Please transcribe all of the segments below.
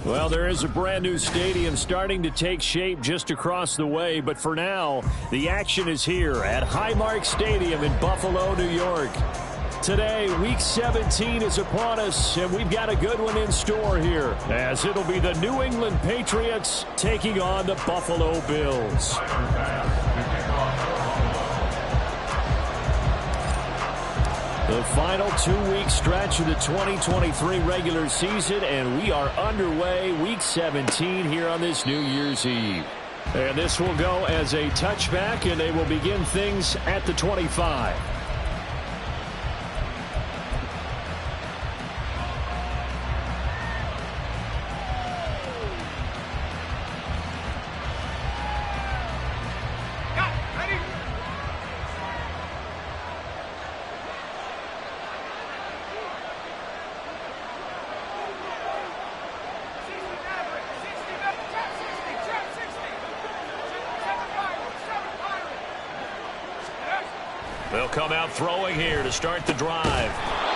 Well, there is a brand new stadium starting to take shape just across the way, but for now, the action is here at Highmark Stadium in Buffalo, New York. Today, Week 17 is upon us, and we've got a good one in store here, as it'll be the New England Patriots taking on the Buffalo Bills. The final 2-week stretch of the 2023 regular season, and we are underway Week 17 here on this New Year's Eve. And this will go as a touchback, and they will begin things at the 25. They'll come out throwing here to start the drive.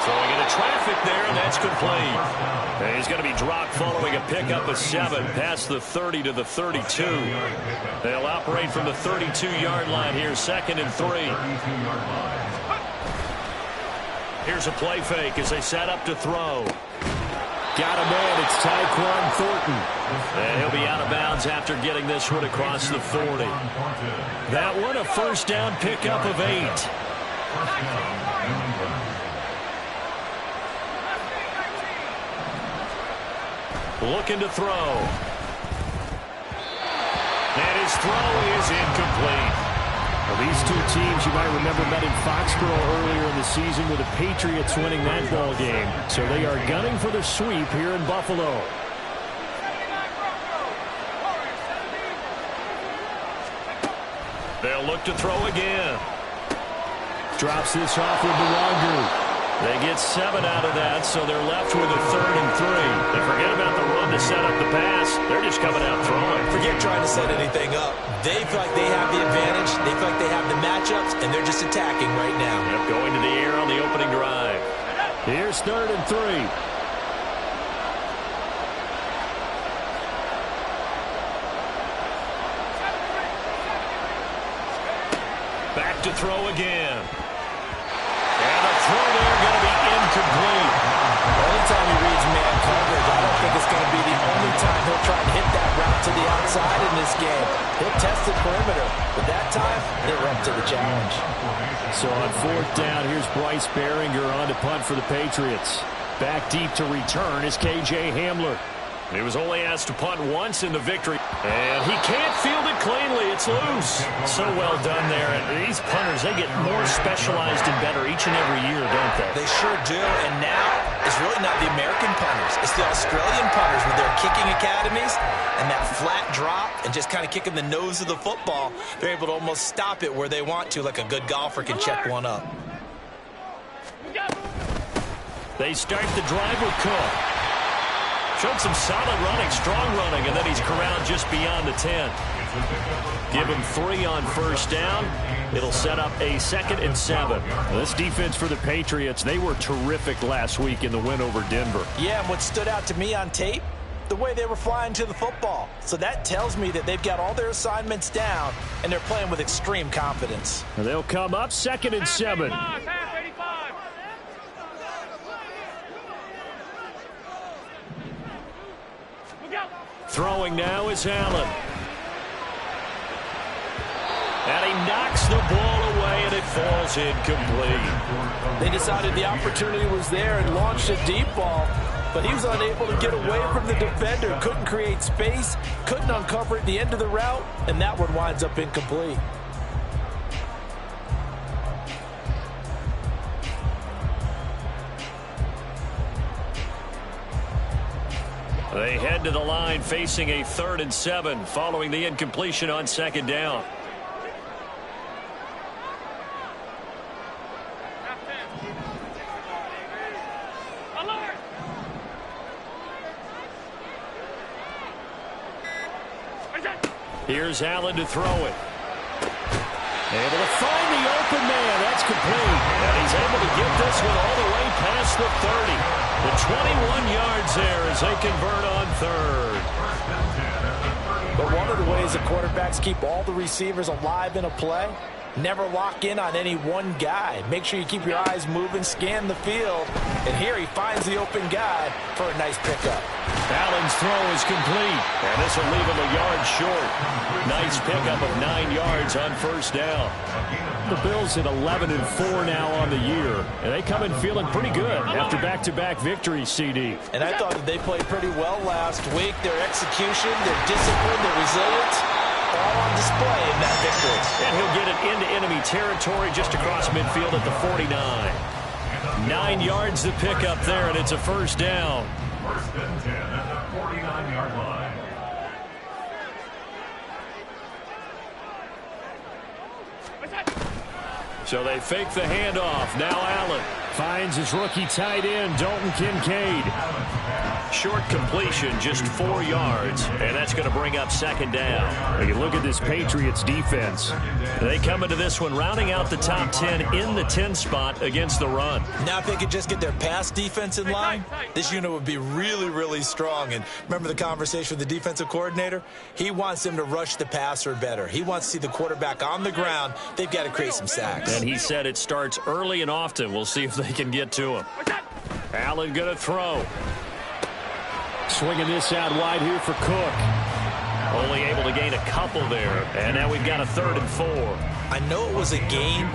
Throwing into traffic there, and that's complete. And he's going to be dropped following a pickup of 7 past the 30 to the 32. They'll operate from the 32-yard line here, 2nd and 3. Here's a play fake as they set up to throw. Got a man. It's Tyquan Thornton. And he'll be out of bounds after getting this one across the 40. That one a first down pickup of 8. Looking to throw. And his throw is incomplete. Well, these two teams, you might remember, met in Foxborough earlier in the season with the Patriots winning that ball game. So they are gunning for the sweep here in Buffalo. They'll look to throw again. Drops this off with the longer. They get 7 out of that, so they're left with a 3rd and 3. And forget about the run to set up the pass. They're just coming out throwing. Forget trying to set anything up. They feel like they have the advantage. They feel like they have the matchups, and they're just attacking right now. Yep, going to the air on the opening drive. Here's 3rd and 3. Back to throw again. And a throw there going to be incomplete. Anytime he reads man coverage, I don't think it's going to be the only time he'll try and hit that route to the outside in this game. He'll test the perimeter, but that time, they're up to the challenge. So on 4th down, here's Bryce Behringer on to punt for the Patriots. Back deep to return is K.J. Hamler. He was only asked to punt once in the victory. And he can't field it cleanly. It's loose. So well done there. And these punters, they get more specialized and better each and every year, don't they? They sure do. And now it's really not the American punters. It's the Australian punters with their kicking academies and that flat drop and just kind of kicking the nose of the football. They're able to almost stop it where they want to, like a good golfer can check one up. They start the drive with Cook. Showed some solid running, strong running, and then he's corralled just beyond the 10. Give him 3 on 1st down. It'll set up a 2nd and 7. This defense for the Patriots, they were terrific last week in the win over Denver. Yeah, and what stood out to me on tape, the way they were flying to the football. So that tells me that they've got all their assignments down, and they're playing with extreme confidence. And they'll come up 2nd and 7. Throwing now is Allen. And he knocks the ball away, and it falls incomplete. They decided the opportunity was there and launched a deep ball, but he was unable to get away from the defender, couldn't create space, couldn't uncover at the end of the route, and that one winds up incomplete. They head to the line facing a 3rd and 7 following the incompletion on 2nd down. Here's Allen to throw it. Able to find the open man. That's complete. And he's able to get this one all the way past the 30. The 21 yards there as they convert on third. But one of the ways the quarterbacks keep all the receivers alive in a play, never lock in on any one guy. Make sure you keep your eyes moving, scan the field. And here he finds the open guy for a nice pickup. Allen's throw is complete, and this will leave him a yard short. Nice pickup of 9 yards on first down. The Bills at 11-4 now on the year, and they come in feeling pretty good after back-to-back victories, CD. And I thought that they played pretty well last week. Their execution, their discipline, their resilience, all on display in that victory. And he'll get it into enemy territory just across midfield at the 49. 9 yards to pick up there, and it's a first down. First and 10 at the 49-yard line. So they fake the handoff. Now Allen finds his rookie tight end, Dalton Kincaid. Short completion, just 4 yards, and that's going to bring up second down. You look at this Patriots defense. They come into this one rounding out the top 10 in the 10 spot against the run. Now if they could just get their pass defense in line, this unit would be really, really strong. And remember the conversation with the defensive coordinator? He wants them to rush the passer better. He wants to see the quarterback on the ground. They've got to create some sacks. And he said it starts early and often. We'll see if they can get to him. Allen going to throw. Swinging this out wide here for Cook. Only able to gain a couple there. And now we've got a 3rd and 4. I know it was a gain,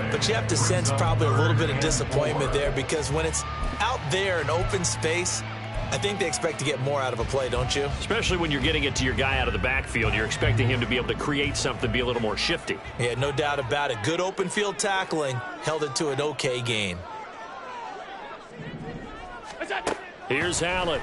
but you have to sense probably a little bit of disappointment there because when it's out there in open space, I think they expect to get more out of a play, don't you? Especially when you're getting it to your guy out of the backfield. You're expecting him to be able to create something, be a little more shifty. Yeah, no doubt about it. Good open field tackling held it to an okay gain. Here's Allen.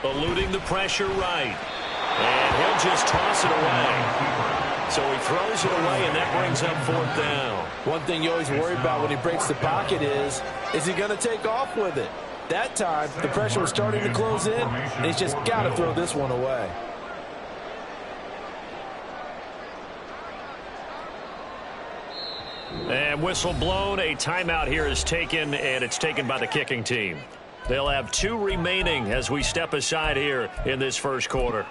Eluding the pressure right. And he'll just toss it away. So he throws it away, and that brings up 4th down. One thing you always worry about when he breaks the pocket is he going to take off with it? That time, the pressure was starting to close in, and he's just got to throw this one away. And whistle blown. A timeout here is taken, and it's taken by the kicking team. They'll have 2 remaining as we step aside here in this first quarter.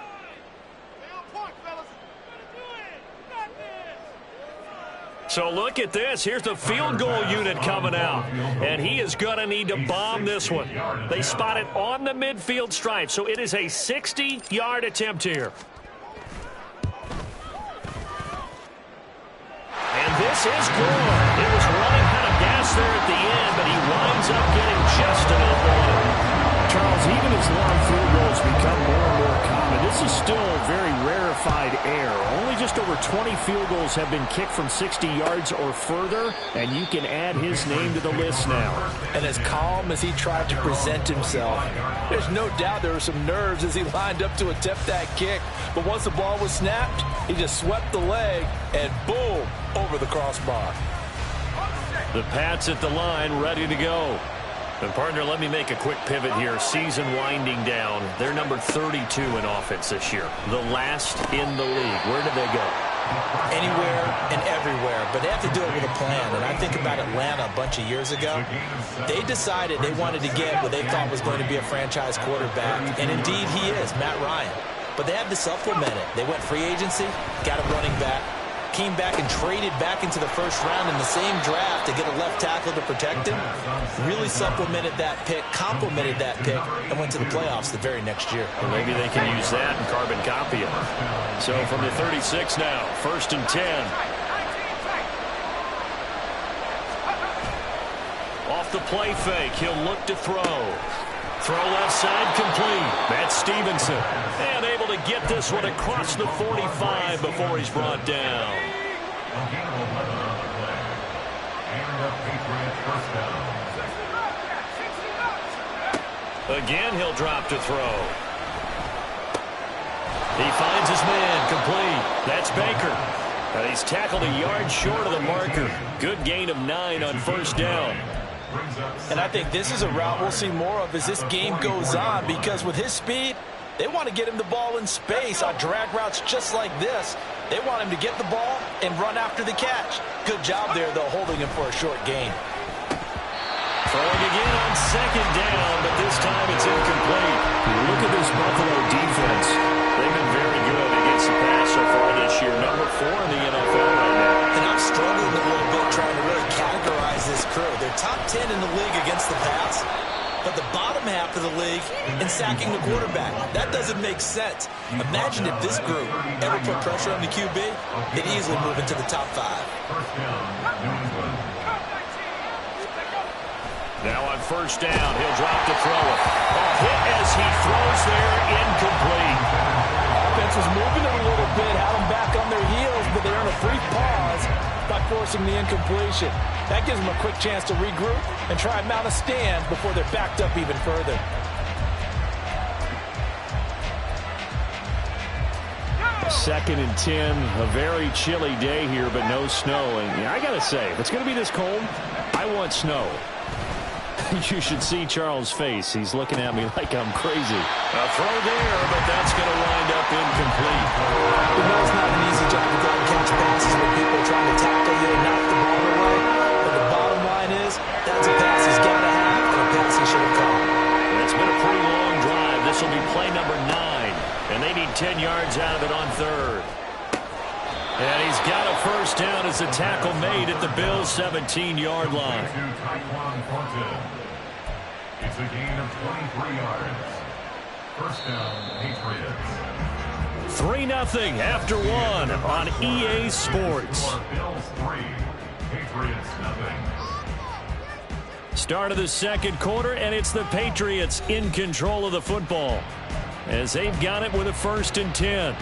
So look at this. Here's the field goal unit coming out. And he is going to need to bomb this one. They spot it on the midfield stripe. So it is a 60-yard attempt here. And this is good. It was running out of gas there at the end, but he winds up getting just enough on it. Charles, even as long field goals become more and more common, this is still very rarefied air. Only just over 20 field goals have been kicked from 60 yards or further, and you can add his name to the list now. And as calm as he tried to present himself, there's no doubt there were some nerves as he lined up to attempt that kick. But once the ball was snapped, he just swept the leg, and boom, over the crossbar. The Pats at the line, ready to go. And, partner, let me make a quick pivot here. Season winding down. They're number 32 in offense this year. The last in the league. Where did they go? Anywhere and everywhere, but they have to do it with a plan. And I think about Atlanta a bunch of years ago. They decided they wanted to get what they thought was going to be a franchise quarterback, and indeed he is, Matt Ryan. But they had to supplement it. They went free agency, got a running back, came back and traded back into the first round in the same draft to get a left tackle to protect him. Really supplemented that pick, complemented that pick, and went to the playoffs the very next year. Well, maybe they can use that and carbon copy it. So from the 36 now, 1st and 10. Off the play fake, he'll look to throw. Throw left side complete. That's Stevenson. And able to get this one across the 45 before he's brought down. Again, he'll drop to throw. He finds his man complete. That's Baker. And he's tackled a yard short of the marker. Good gain of 9 on first down. And I think this is a route we'll see more of as this game goes on, because with his speed, they want to get him the ball in space on drag routes just like this. They want him to get the ball and run after the catch. Good job there, though, holding him for a short gain. Throwing again on second down, but this time it's incomplete. Look at this Buffalo defense. They've been very good against the pass so far this year. Number 4 in the NFL right now. And I'm struggling a little bit trying to really categorize this crew. They're top 10 in the league against the pass, but the bottom half of the league in sacking the quarterback. That doesn't make sense. Imagine if this group ever put pressure on the QB, they'd easily move into the top 5. Now on first down, he'll drop to throw it. A hit as he throws there, incomplete. Offense was moving it a little bit, had them back on their heels, but they earned a brief pause by forcing the incompletion. That gives them a quick chance to regroup and try and mount a stand before they're backed up even further. Second and 10, a very chilly day here, but no snow. And I got to say, if it's going to be this cold, I want snow. You should see Charles' face. He's looking at me like I'm crazy. A throw there, but that's going to wind up incomplete. We know it's not an easy job to go and catch passes with people trying to tackle you and knock the ball away. But the bottom line is, that's a pass he's got to have and a pass he should have caught. It's been a pretty long drive. This will be play number 9. And they need 10 yards out of it on third. And he's got a first down as the tackle made at the Bills' 17-yard line. It's a gain of 23 yards. First down, Patriots. 3-0 after 1 on EA Sports. Bills 3, Patriots nothing. Start of the second quarter, and it's the Patriots in control of the football as they've got it with a 1st and 10.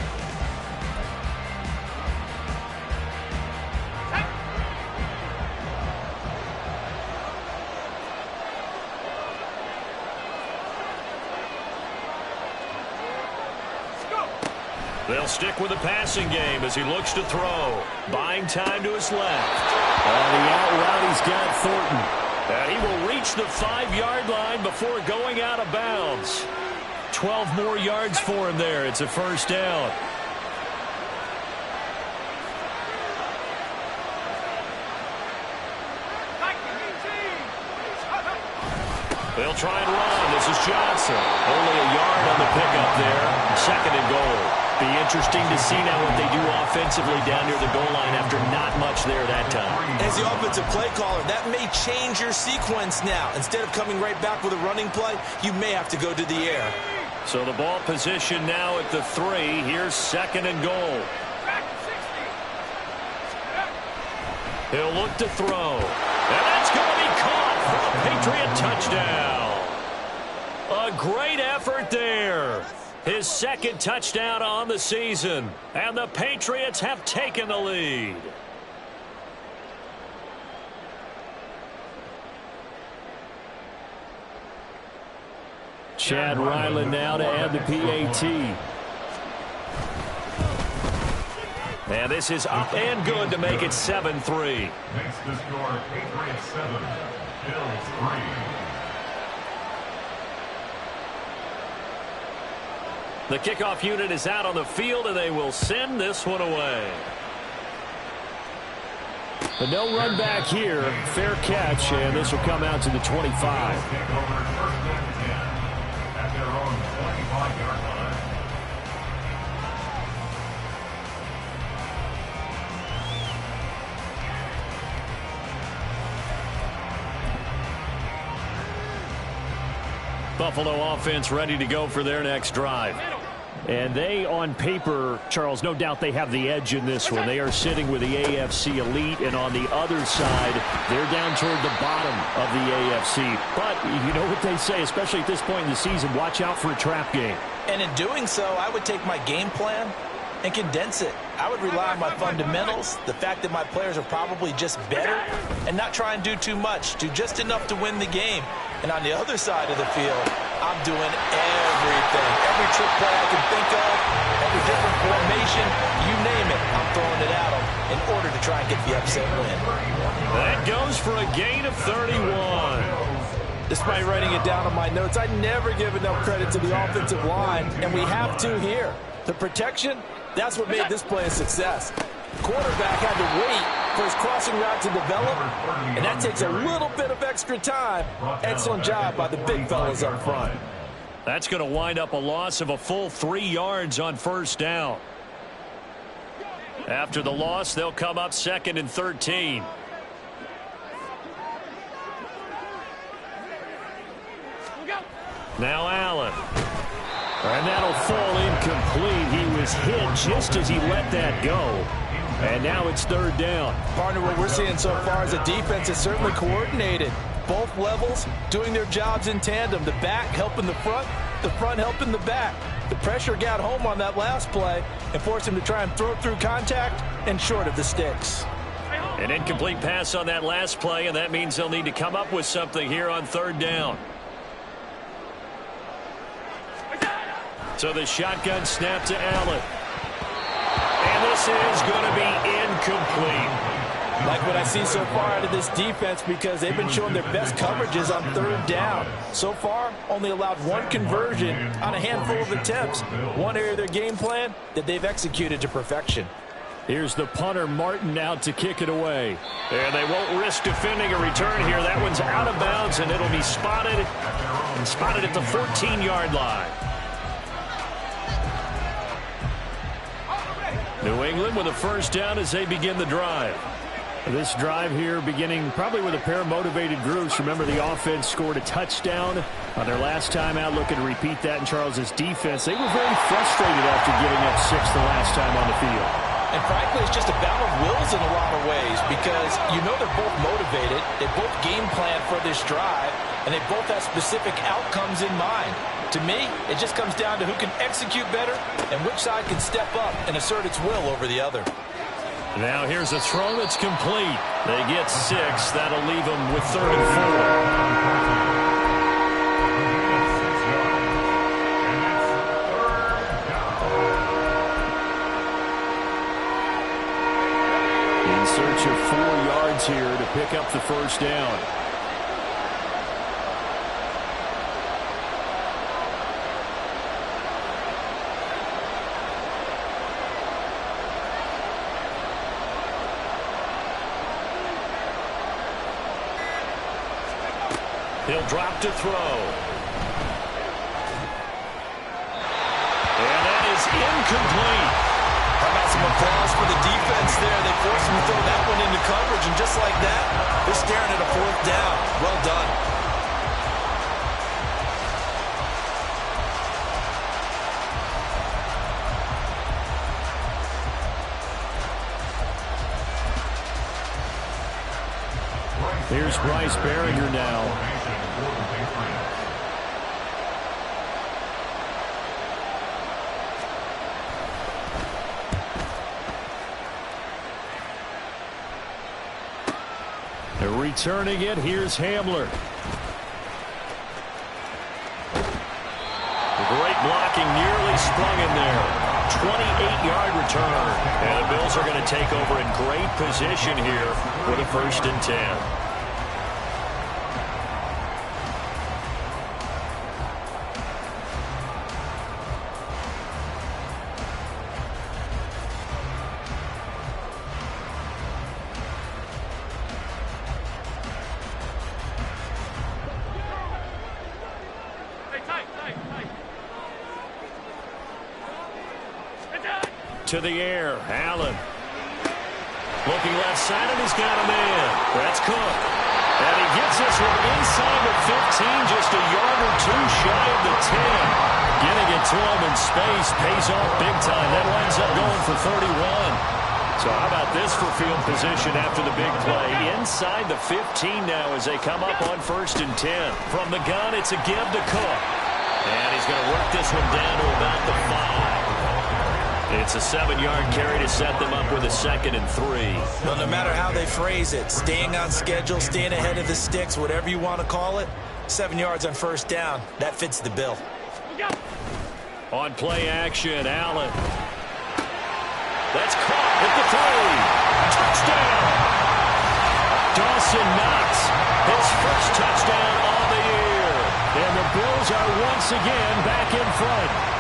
They'll stick with the passing game as he looks to throw. Buying time to his left. On the out route, he's got Thornton. And he will reach the 5-yard line before going out of bounds. 12 more yards for him there. It's a first down. They'll try and run. This is Johnson. Only a yard on the pickup there. 2nd and goal. Be interesting to see now what they do offensively down near the goal line after not much there that time. As the offensive play caller, that may change your sequence now. Instead of coming right back with a running play, you may have to go to the air. So the ball position now at the 3. Here's 2nd and goal. He'll look to throw. And that's going to be caught for a Patriot touchdown. A great effort there. His 2nd touchdown on the season. And the Patriots have taken the lead. Chad Ryland now to add the PAT. And this is up and good to make it 7-3. Makes the score Patriots 7, Bills 3. The kickoff unit is out on the field, and they will send this one away. But no run back here. Fair catch, and this will come out to the 25. Take over 1st and 10 at their own 25-yard line. Buffalo offense ready to go for their next drive. And they, on paper, Charles, no doubt they have the edge in this one. They are sitting with the AFC elite, and on the other side, they're down toward the bottom of the AFC. But you know what they say, especially at this point in the season, watch out for a trap game. And in doing so, I would take my game plan and condense it. I would rely on my fundamentals, the fact that my players are probably just better, and not try and do too much, do just enough to win the game. And on the other side of the field, I'm doing everything. Every trick play I can think of, every different formation, you name it, I'm throwing it at them in order to try and get the upset win. That goes for a gain of 31. Despite writing it down on my notes, I never give enough credit to the offensive line, and we have to here. The protection, that's what made this play a success. Quarterback had to wait for his crossing route to develop, and that takes a little bit of extra time. Excellent job by the big fellas up front. That's going to wind up a loss of a full 3 yards on first down. After the loss, they'll come up 2nd and 13. Now Allen. And that'll fall incomplete. He was hit just as he let that go. And now it's 3rd down. Partner, what we're seeing so far is the defense is certainly coordinated. Both levels doing their jobs in tandem. The back helping the front helping the back. The pressure got home on that last play and forced him to try and throw through contact and short of the sticks. An incomplete pass on that last play, and that means they'll need to come up with something here on 3rd down. So the shotgun snap to Allen. And this is going to be incomplete. Like what I see so far out of this defense, because they've been showing their best coverages on 3rd down. So far, only allowed 1 conversion on a handful of attempts. One area of their game plan that they've executed to perfection. Here's the punter, Martin, out to kick it away. And they won't risk defending a return here. That one's out of bounds, and it'll be spotted at the 14-yard line. New England with a first down as they begin the drive. This drive here beginning probably with a pair of motivated groups. Remember, the offense scored a touchdown on their last time out. Looking to repeat that in Charles's defense. They were very frustrated after giving up 6 the last time on the field. And frankly, it's just a battle of wills in a lot of ways, because you know they're both motivated. They both game plan for this drive, and they both have specific outcomes in mind. To me, it just comes down to who can execute better and which side can step up and assert its will over the other. Now here's a throw that's complete. They get 6. That'll leave them with 3rd and 4. In search of 4 yards here to pick up the first down. He'll drop to throw. And that is incomplete. How about some applause for the defense there? They forced him to throw that one into coverage, and just like that, they're staring at a 4th down. Well done. Here's Bryce Behringer now. They're returning it. Here's Hamler. Great blocking, nearly sprung in there. 28-yard return. And the Bills are going to take over in great position here with a 1st and 10. To the air, Allen. Looking left side, and he's got a man. That's Cook. And he gets this one inside the 15, just a yard or 2 shy of the 10. Getting it to him in space pays off big time. That winds up going for 31. So how about this for field position after the big play? Inside the 15 now as they come up on 1st and 10. From the gun, it's a give to Cook. And he's going to work this one down to about the 5. It's a 7-yard carry to set them up with a 2nd and 3. Well, no matter how they phrase it, staying on schedule, staying ahead of the sticks, whatever you want to call it, 7 yards on 1st down, that fits the bill. On play action, Allen. That's caught at the 3. Touchdown! Dawson Knox, his first touchdown on the year. And the Bills are once again back in front.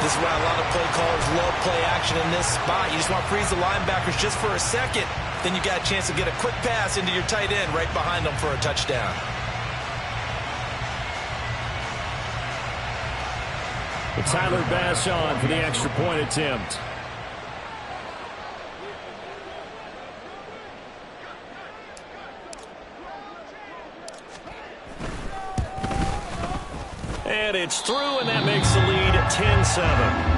This is why a lot of play callers love play action in this spot. You just want to freeze the linebackers just for a second. Then you got a chance to get a quick pass into your tight end right behind them for a touchdown. Tyler Bass on for the extra point attempt. And it's through, and that makes the lead 10-7.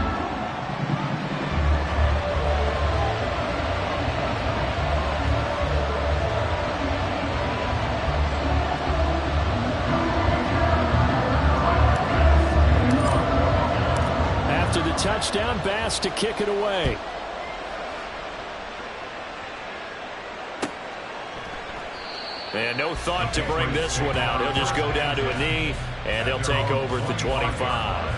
Touchdown, Bass to kick it away. And no thought to bring this one out. He'll just go down to a knee, and they'll take over at the 25.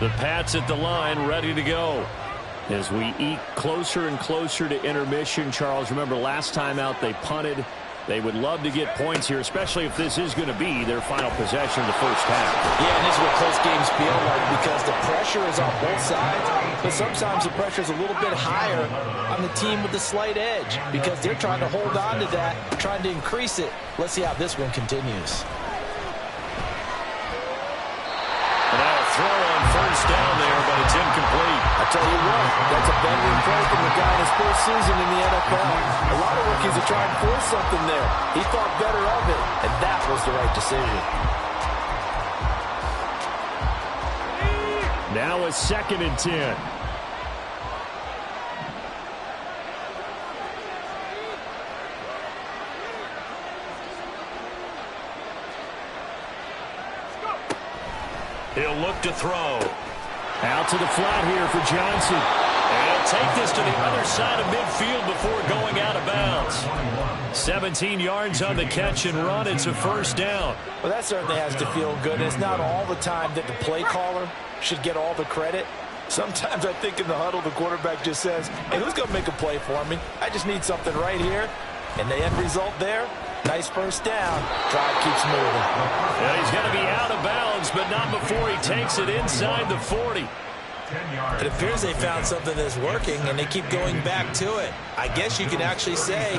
The Pats at the line, ready to go. As we eke closer and closer to intermission, Charles, remember last time out they punted. They would love to get points here, especially if this is going to be their final possession of the first half. Yeah, and this is what close games feel like because the pressure is on both sides, but sometimes the pressure is a little bit higher on the team with the slight edge because they're trying to hold on to that, trying to increase it. Let's see how this one continues. Throw on first down there, but it's incomplete. I tell you what, that's a veteran play from the guy in his first season in the NFL. A lot of rookies are trying to force something there. He thought better of it, and that was the right decision. Now a 2nd and 10. He'll look to throw. Out to the flat here for Johnson. And he'll take this to the other side of midfield before going out of bounds. 17 yards on the catch and run. It's a first down. Well, that certainly has to feel good. And it's not all the time that the play caller should get all the credit. Sometimes I think in the huddle, the quarterback just says, hey, who's going to make a play for me? I just need something right here. And the end result there, nice first down. Drive keeps moving. Yeah, he's going to be out of bounds, but not before he takes it inside the 40. It appears they found something that's working, and they keep going back to it. I guess you can actually say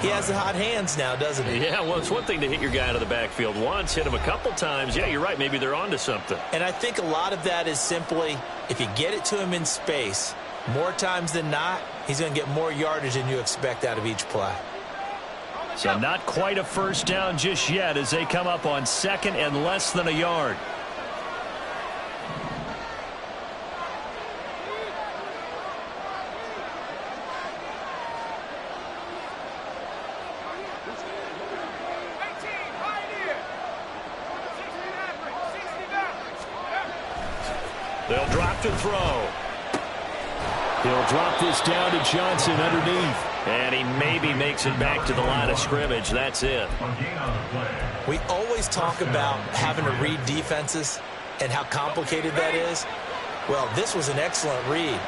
he has the hot hands now, doesn't he? Yeah, well, it's one thing to hit your guy out of the backfield once, hit him a couple times. Yeah, you're right. Maybe they're onto something. And I think a lot of that is simply if you get it to him in space, more times than not, he's going to get more yardage than you expect out of each play. So not quite a first down just yet as they come up on 2nd and less than a yard. They'll drop to throw. He'll drop this down to Johnson underneath. And he maybe makes it back to the line of scrimmage. That's it. We always talk about having to read defenses and how complicated that is. Well, this was an excellent read.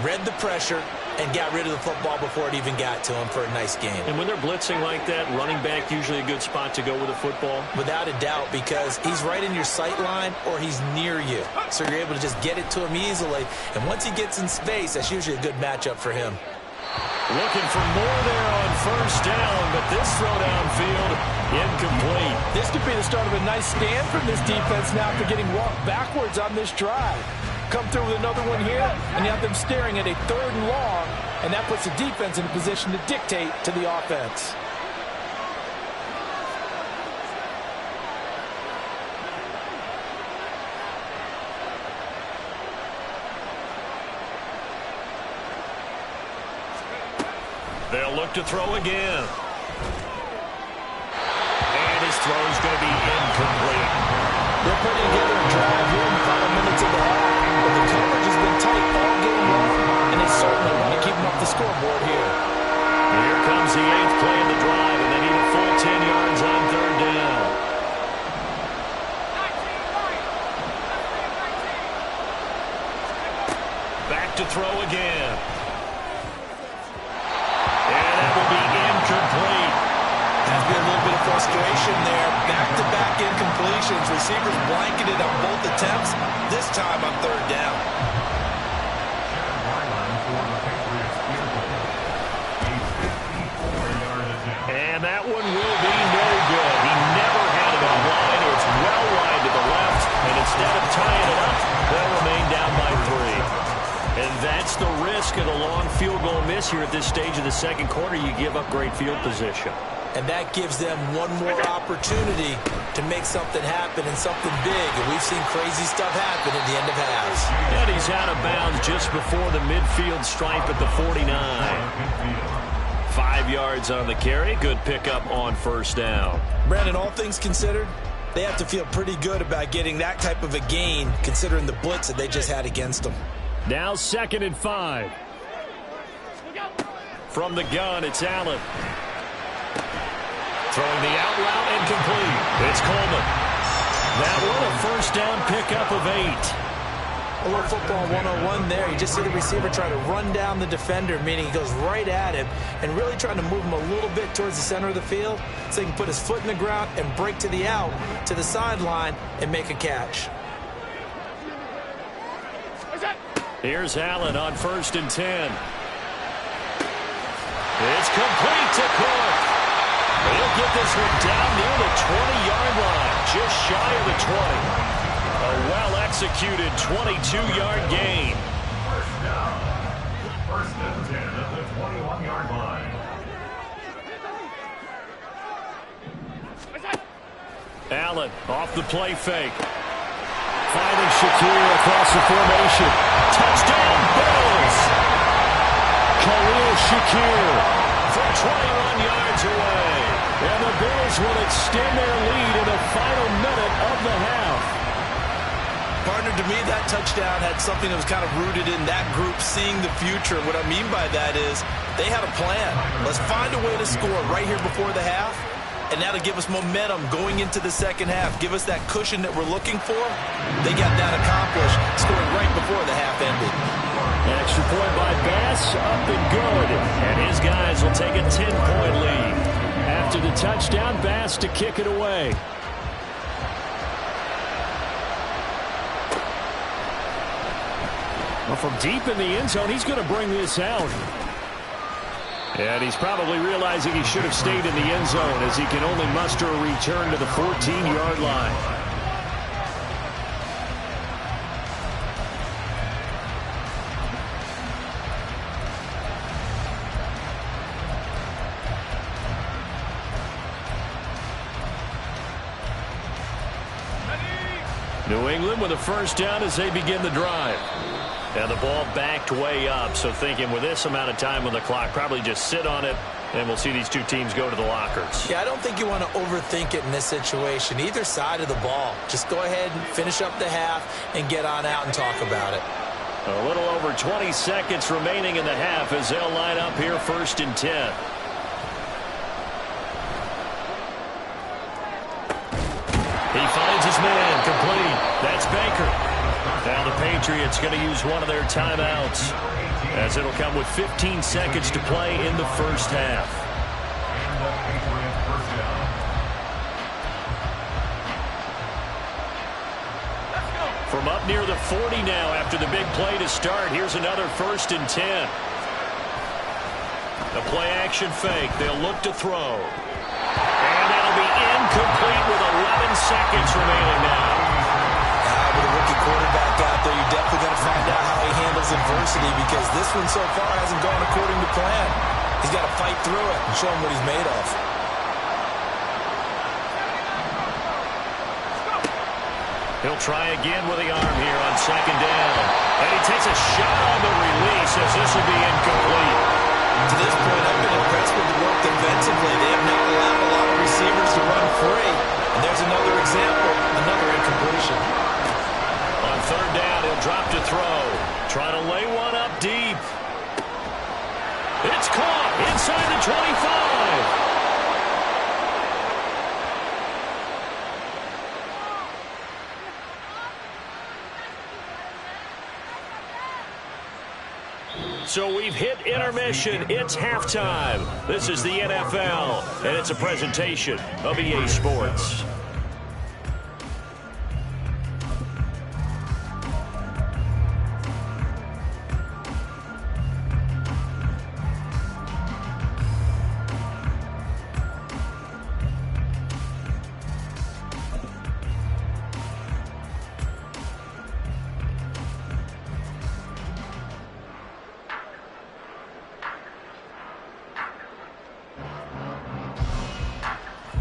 Read the pressure and got rid of the football before it even got to him for a nice game. And when they're blitzing like that, running back usually a good spot to go with the football? Without a doubt, because he's right in your sight line or he's near you. So you're able to just get it to him easily. And once he gets in space, that's usually a good matchup for him. Looking for more there on first down, but this throw downfield, incomplete. This could be the start of a nice stand from this defense now after getting walked backwards on this drive. Come through with another one here, and you have them staring at a 3rd and long, and that puts the defense in a position to dictate to the offense. They'll look to throw again. And his throw is going to be incomplete. They're putting together a drive here in the final minutes of the half, but the coverage has been tight all game long, and they certainly want to keep them off the scoreboard here. And here comes the 8th play of the drive, and they need a full 10 yards on 3rd down. Back to throw again. And that will be incomplete. Has been a little bit of frustration there. Back-to-back incompletions. Receivers blanketed on both attempts. This time on third down. And that one will be no good. He never had it online. It's well wide to the left. And instead of tying it up, they'll remain down by 3. And that's the risk of the long field goal miss here at this stage of the second quarter. You give up great field position. And that gives them one more opportunity to make something happen and something big. And we've seen crazy stuff happen at the end of halves. And he's out of bounds just before the midfield stripe at the 49. 5 yards on the carry. Good pickup on first down. Brandon, all things considered, they have to feel pretty good about getting that type of a gain considering the blitz that they just had against them. Now 2nd and 5. From the gun, it's Allen. Throwing the out route incomplete. It's Coleman. That one a first down pickup of 8. A little football 101 there. You just see the receiver try to run down the defender, meaning he goes right at him and really trying to move him a little bit towards the center of the field so he can put his foot in the ground and break to the out, to the sideline, and make a catch. Here's Allen on 1st and 10. It's complete to Cook. He'll get this one down near the 20-yard line, just shy of the 20. A well-executed 22-yard gain. First and 10 at the 21-yard line. Allen off the play fake. Finding Shakir across the formation. Touchdown, Bills! Khalil Shakir from 21 yards away. And the Bills will extend their lead in the final minute of the half. Partner, to me, that touchdown had something that was kind of rooted in that group seeing the future. What I mean by that is they had a plan. Let's find a way to score right here before the half, and that'll give us momentum going into the second half. Give us that cushion that we're looking for. They got that accomplished, scoring right before the half ended. An extra point by Bass, up and good. And his guys will take a 10-point lead. After the touchdown, Bass to kick it away. Well, from deep in the end zone, he's going to bring this out. And he's probably realizing he should have stayed in the end zone as he can only muster a return to the 14-yard line. New England with a first down as they begin the drive. And the ball backed way up, so thinking with this amount of time on the clock, probably just sit on it, and we'll see these two teams go to the lockers. Yeah, I don't think you want to overthink it in this situation. Either side of the ball. Just go ahead and finish up the half and get on out and talk about it. A little over 20 seconds remaining in the half as they'll line up here 1st and 10. He finds his man, complete. That's Baker. Now the Patriots going to use one of their timeouts as it'll come with 15 seconds to play in the first half. From up near the 40 now after the big play to start, here's another 1st and 10. The play action fake. They'll look to throw. And that'll be incomplete with 11 seconds remaining now. With a rookie quarterback out there, you're definitely going to find out how he handles adversity because this one so far hasn't gone according to plan. He's got to fight through it and show him what he's made of. He'll try again with the arm here on 2nd down. And he takes a shot on the release as this will be incomplete. To this point, I've been impressed with the work defensively. They have not allowed a lot of receivers to run free. And there's another example, another incompletion. On 3rd down, he'll drop to throw. Trying to lay one up deep. It's caught inside the 25. So we've hit intermission. It's halftime. This is the NFL, and it's a presentation of EA Sports.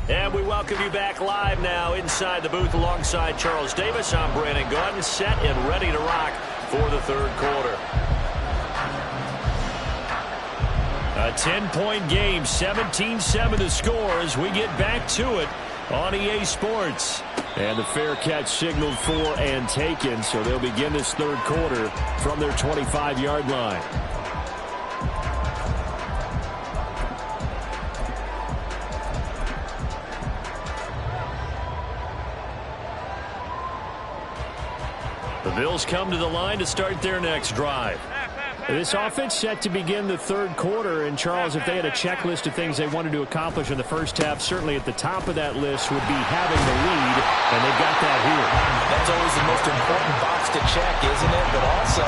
And we welcome you back live now inside the booth alongside Charles Davis. I'm Brandon Gaudin, set and ready to rock for the third quarter. A 10-point game, 17-7 the score as we get back to it on EA Sports. And the fair catch signaled for and taken, so they'll begin this third quarter from their 25-yard line. The Bills come to the line to start their next drive. This offense set to begin the third quarter. And, Charles, if they had a checklist of things they wanted to accomplish in the first half, certainly at the top of that list would be having the lead, and they've got that here. That's always the most important box to check, isn't it? But also,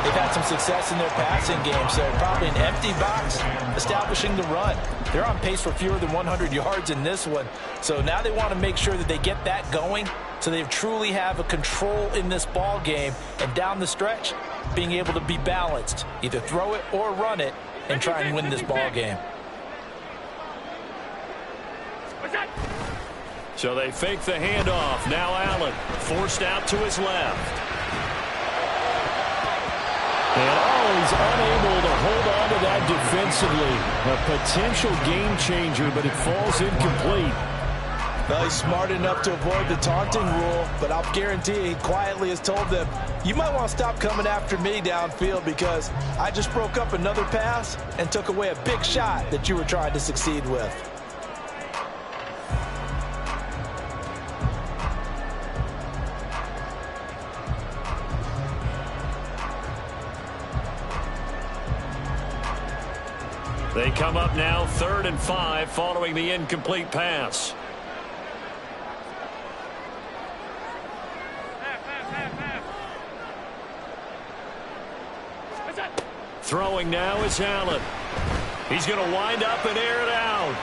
they've had some success in their passing game, so probably an empty box establishing the run. They're on pace for fewer than 100 yards in this one. So now they want to make sure that they get that going so they truly have a control in this ball game, and down the stretch, being able to be balanced, either throw it or run it, and try and win this ball game. So they fake the handoff. Now Allen forced out to his left. And he's unable to hold on to that defensively. A potential game changer, but it falls incomplete. Well, he's smart enough to avoid the taunting rule, but I'll guarantee he quietly has told them, you might want to stop coming after me downfield because I just broke up another pass and took away a big shot that you were trying to succeed with. They come up now 3rd and 5 following the incomplete pass. Throwing now is Allen. He's going to wind up and air it out.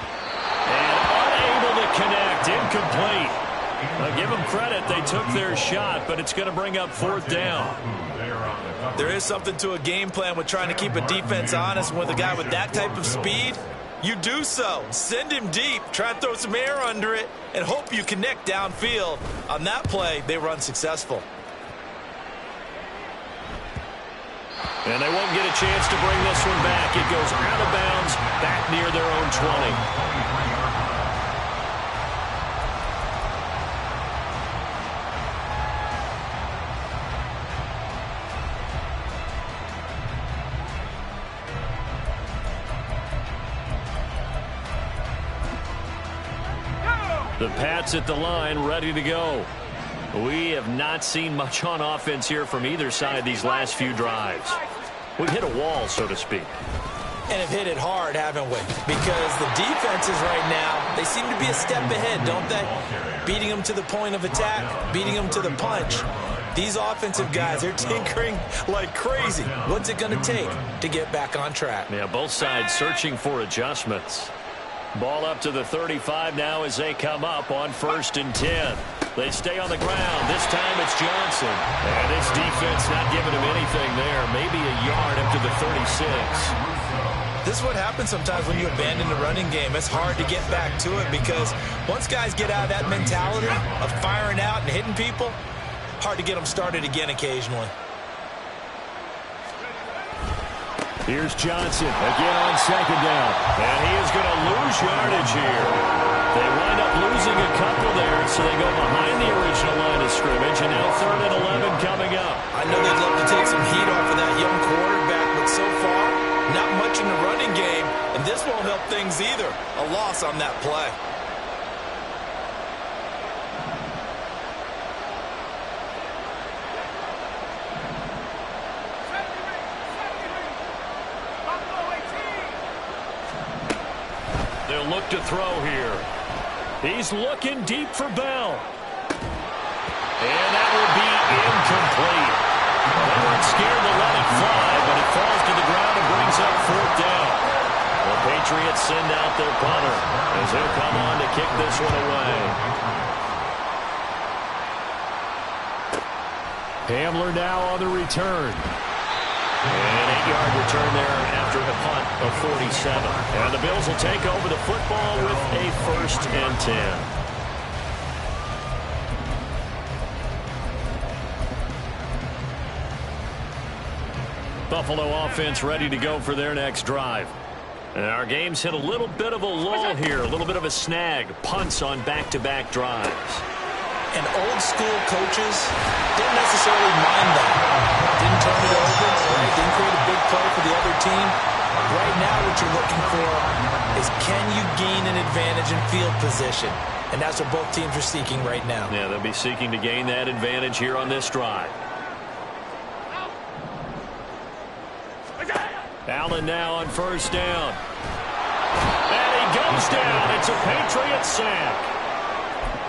And unable to connect. Incomplete. Now give them credit. They took their shot, but it's going to bring up 4th down. There is something to a game plan with trying to keep a defense honest. With a guy with that type of speed, you do so. Send him deep. Try and throw some air under it and hope you connect downfield. On that play, they were unsuccessful. And they won't get a chance to bring this one back. It goes out of bounds, back near their own 20. The Pats at the line, ready to go. We have not seen much on offense here from either side these last few drives. We've hit a wall, so to speak. And have hit it hard, haven't we? Because the defenses right now, they seem to be a step ahead, don't they? Beating them to the point of attack, beating them to the punch. These offensive guys, they're tinkering like crazy. What's it going to take to get back on track? Yeah, both sides searching for adjustments. Ball up to the 35 now as they come up on 1st and 10. They stay on the ground. This time it's Johnson. And this defense not giving him anything there. Maybe a yard up to the 36. This is what happens sometimes when you abandon the running game. It's hard to get back to it because once guys get out of that mentality of firing out and hitting people, hard to get them started again occasionally. Here's Johnson again on 2nd down. And he is going to lose yardage here. They wind up losing a couple there, so they go behind the original line of scrimmage. And now 3rd and 11 coming up. I know they'd love to take some heat off of that young quarterback, but so far, not much in the running game. And this won't help things either. A loss on that play. They'll look to throw here. He's looking deep for Bell. And that will be incomplete. They weren't scared to let it fly, but it falls to the ground and brings up 4th down. The Patriots send out their punter as he'll come on to kick this one away. Hamler now on the return. An 8-yard return there after a punt of 47. And the Bills will take over the football with a 1st and 10. Buffalo offense ready to go for their next drive. And our game's hit a little bit of a lull here, a little bit of a snag. Punts on back-to-back drives. And old school coaches didn't necessarily mind that. Didn't turn it over, right? Didn't create a big play for the other team. Right now what you're looking for is can you gain an advantage in field position? And that's what both teams are seeking right now. Yeah, they'll be seeking to gain that advantage here on this drive. Allen now on 1st down. And he goes down. It's a Patriots sack.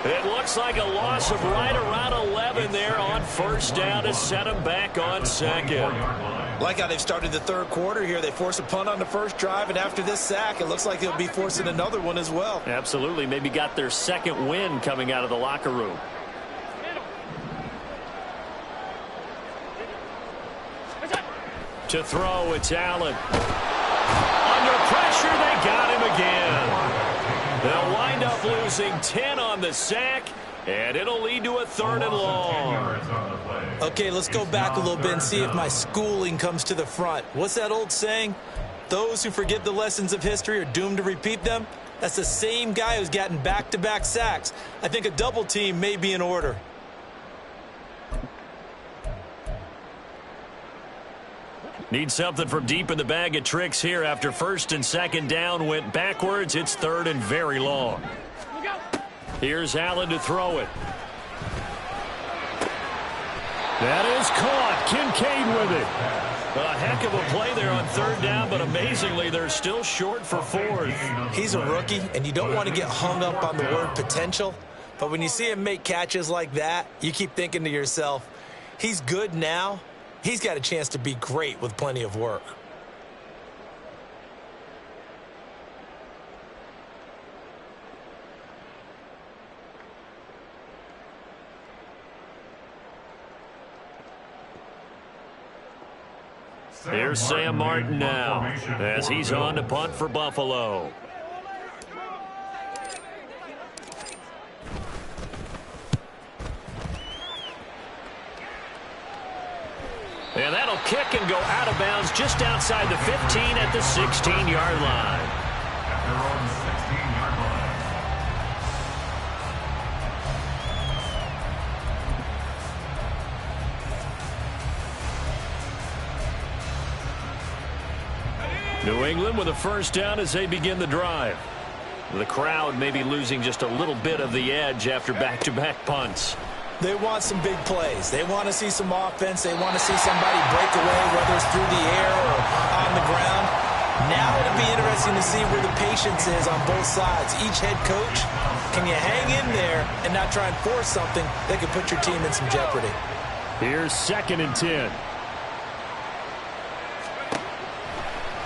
It looks like a loss of right around 11 there on 1st down to set him back on 2nd. Like how they've started the 3rd quarter here. They force a punt on the 1st drive, and after this sack, it looks like they'll be forcing another one as well. Absolutely. Maybe got their 2nd win coming out of the locker room. To throw, it's Allen. Under pressure, they got him again. They'll wind up losing 10 on the sack, and it'll lead to a 3rd and long. Okay, let's go back a little bit and see if my schooling comes to the front. What's that old saying? Those who forget the lessons of history are doomed to repeat them. That's the same guy who's gotten back-to-back sacks. I think a double team may be in order. Need something from deep in the bag of tricks here after 1st and 2nd down went backwards. It's 3rd and very long. Here's Allen to throw it. That is caught. Kincaid with it. A heck of a play there on 3rd down, but amazingly, they're still short for 4th. He's a rookie, and you don't want to get hung up on the word potential. But when you see him make catches like that, you keep thinking to yourself, he's good now. He's got a chance to be great with plenty of work. Here's Sam Martin now as he's on to punt for Buffalo. And that'll kick and go out of bounds just outside the 15 at the 16-yard line. At their own 16-yard line. New England with a 1st down as they begin the drive. The crowd may be losing just a little bit of the edge after back-to-back punts. They want some big plays. They want to see some offense. They want to see somebody break away, whether it's through the air or on the ground. Now it'll be interesting to see where the patience is on both sides. Each head coach, can you hang in there and not try and force something that could put your team in some jeopardy? Here's 2nd and 10.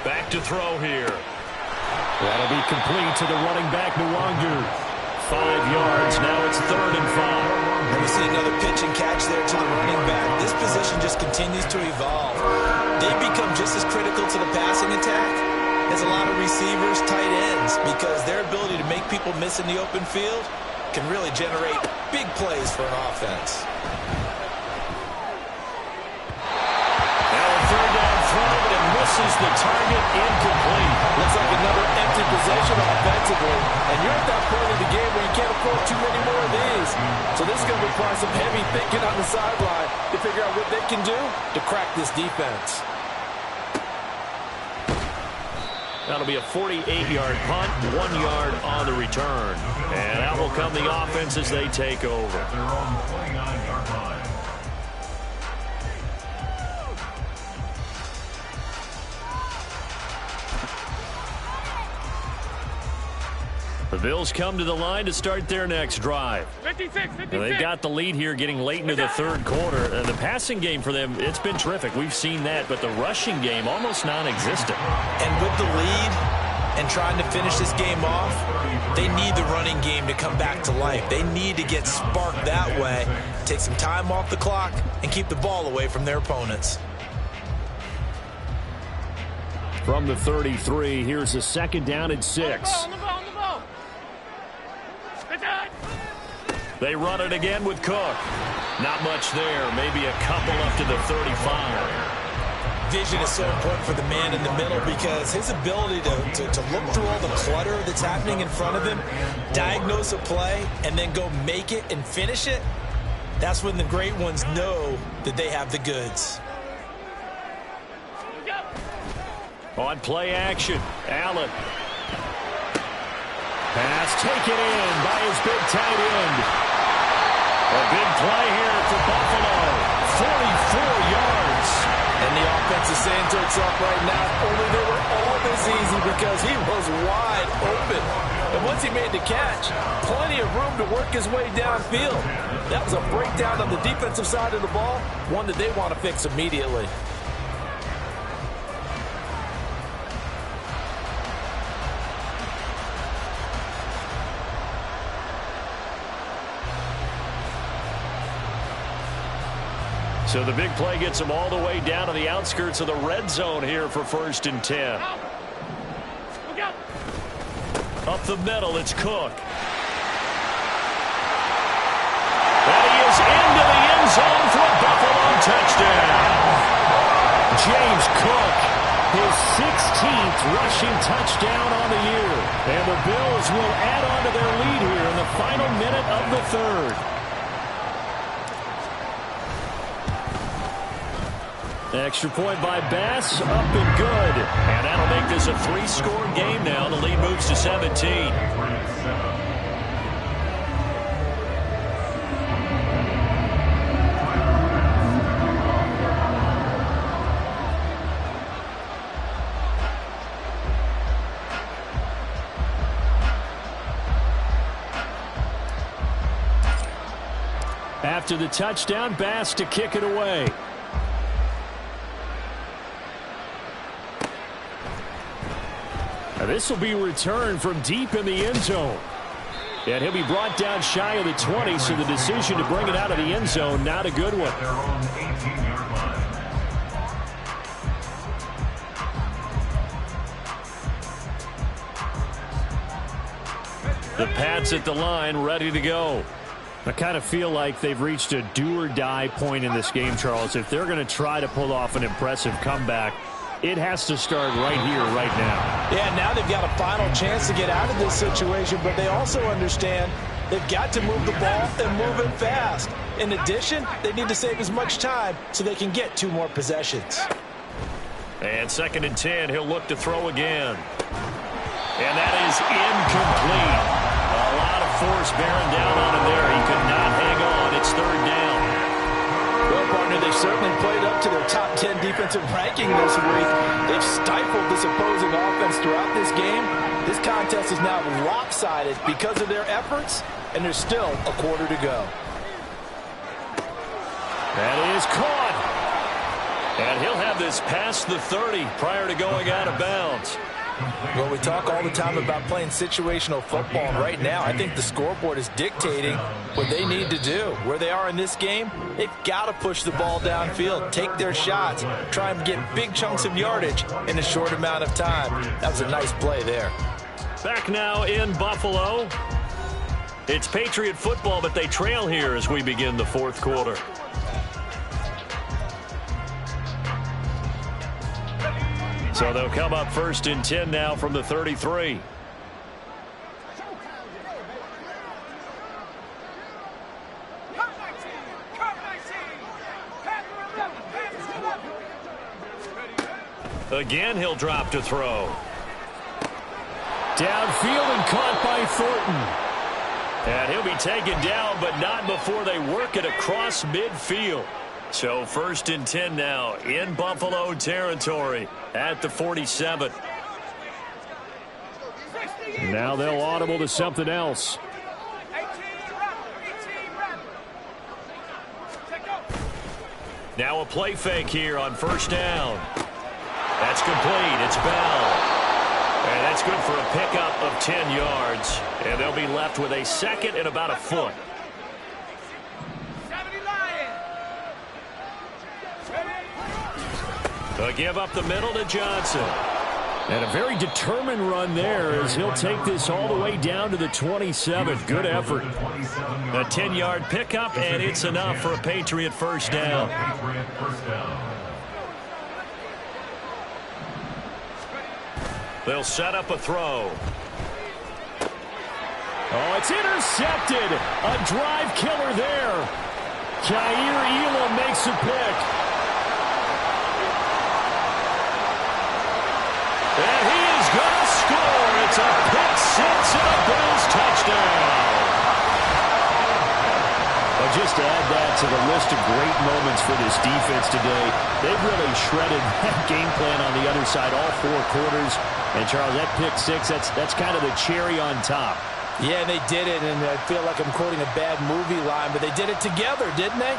Back to throw here. That'll be complete to the running back, Nwangu. 5 yards. Now it's 3rd and 5. And we see another pitch and catch there to the running back. This position just continues to evolve. They've become just as critical to the passing attack as a lot of receivers, tight ends, because their ability to make people miss in the open field can really generate big plays for an offense. Now a 3rd down throw, but it misses the target, incomplete. Looks like another empty possession offensively. And you're at that point of the game where you can't afford too many more of these. So this is going to require some heavy thinking on the sideline to figure out what they can do to crack this defense. That'll be a 48-yard punt, 1 yard on the return. And out will come the offense as they take over. At their own 29-yard line. The Bills come to the line to start their next drive. 56. They've got the lead here getting late into the third quarter. The passing game for them, it's been terrific. We've seen that, but the rushing game almost non-existent. And with the lead and trying to finish this game off, they need the running game to come back to life. They need to get sparked that way, take some time off the clock, and keep the ball away from their opponents. From the 33, here's a 2nd down and 6. On the ball. They run it again with Cook. Not much there. Maybe a couple up to the 35. Vision is so important for the man in the middle because his ability to look through all the clutter that's happening in front of him, diagnose a play, and then go make it and finish it, that's when the great ones know that they have the goods. On play action, Allen. Pass taken in by his big tight end. A big play here for Buffalo. 44 yards. And the offense is saying to itself right now, only they were all this easy because he was wide open. And once he made the catch, plenty of room to work his way downfield. That was a breakdown on the defensive side of the ball, one that they want to fix immediately. So the big play gets them all the way down to the outskirts of the red zone here for 1st and 10. Up the middle, it's Cook. And he is into the end zone for a Buffalo touchdown. James Cook, his 16th rushing touchdown on the year. And the Bills will add on to their lead here in the final minute of the 3rd. Extra point by Bass, up and good. And that'll make this a 3-score game now. The lead moves to 17. After the touchdown, Bass to kick it away. This will be returned from deep in the end zone. And he'll be brought down shy of the 20, so the decision to bring it out of the end zone, not a good one. Their own 18-yard line. The Pats at the line, ready to go. I kind of feel like they've reached a do-or-die point in this game, Charles. If they're going to try to pull off an impressive comeback, it has to start right here, right now. Yeah, now they've got a final chance to get out of this situation, but they also understand they've got to move the ball and move it fast. In addition, they need to save as much time so they can get 2 more possessions. And 2nd and 10, he'll look to throw again. And that is incomplete. A lot of force bearing down on him there. He could not hang on. It's 3rd down. Well, partner, they certainly played up to their top 10 defensive ranking this week. They've stifled this opposing offense throughout this game. This contest is now lopsided because of their efforts, and there's still a quarter to go. That is caught. And he'll have this past the 30 prior to going out of bounds. Well, we talk all the time about playing situational football, and right now I think the scoreboard is dictating what they need to do. Where they are in this game, they've got to push the ball downfield, take their shots, try and get big chunks of yardage in a short amount of time. That was a nice play there. Back now in Buffalo. It's Patriot football, but they trail here as we begin the 4th quarter. So they'll come up 1st and 10 now from the 33. Again, he'll drop to throw. Downfield and caught by Thornton. And he'll be taken down, but not before they work it across midfield. So 1st and 10 now in Buffalo territory at the 47. And now they'll audible to something else. Now a play fake here on first down. That's complete. It's Bell. And that's good for a pickup of 10 yards. And they'll be left with a second and about a foot. They'll give up the middle to Johnson. And a very determined run there as he'll take this all the way down to the 27. Good effort. A 10-yard pickup, and it's enough for a Patriot first down. They'll set up a throw. Oh, it's intercepted. A drive killer there. Jair Elam makes a pick. And he is going to score. It's a pick six and a Bills touchdown. Well, just to add that to the list of great moments for this defense today, they've really shredded that game plan on the other side all four quarters. And, Charles, that pick six, that's kind of the cherry on top. Yeah, they did it, and I feel like I'm quoting a bad movie line, but they did it together, didn't they?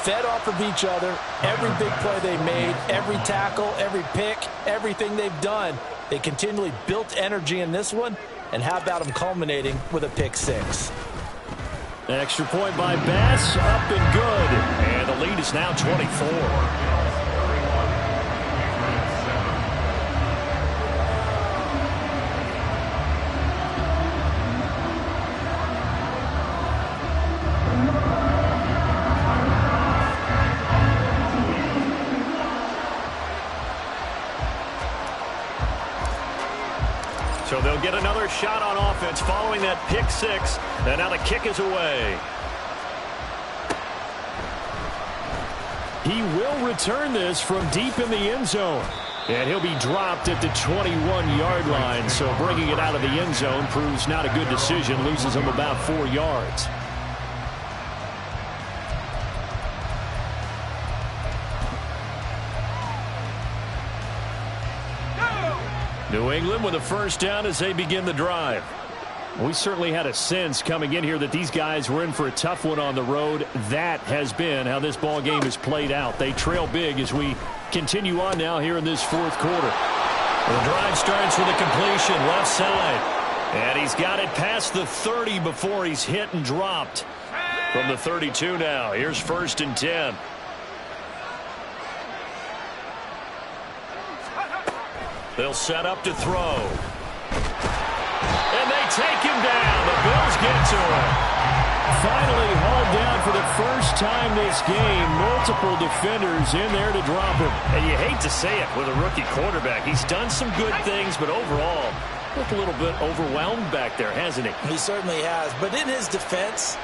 Fed off of each other, every big play they made, every tackle, every pick, everything they've done. They continually built energy in this one, and how about them culminating with a pick six? Extra point by Bass, up and good. And the lead is now 24. So they'll get another shot on offense following that pick six. And now the kick is away. He will return this from deep in the end zone. And he'll be dropped at the 21-yard line. So bringing it out of the end zone proves not a good decision. Loses him about 4 yards. New England with a first down as they begin the drive. We certainly had a sense coming in here that these guys were in for a tough one on the road. That has been how this ball game has played out. They trail big as we continue on now here in this fourth quarter. The drive starts with a completion left side. And he's got it past the 30 before he's hit and dropped. From the 32 now. Here's first and 10. They'll set up to throw. And they take him down. The Bills get to him. Finally hauled down for the first time this game. Multiple defenders in there to drop him. And you hate to say it with a rookie quarterback. He's done some good things, but overall, looked a little bit overwhelmed back there, hasn't he? He certainly has. But in his defense,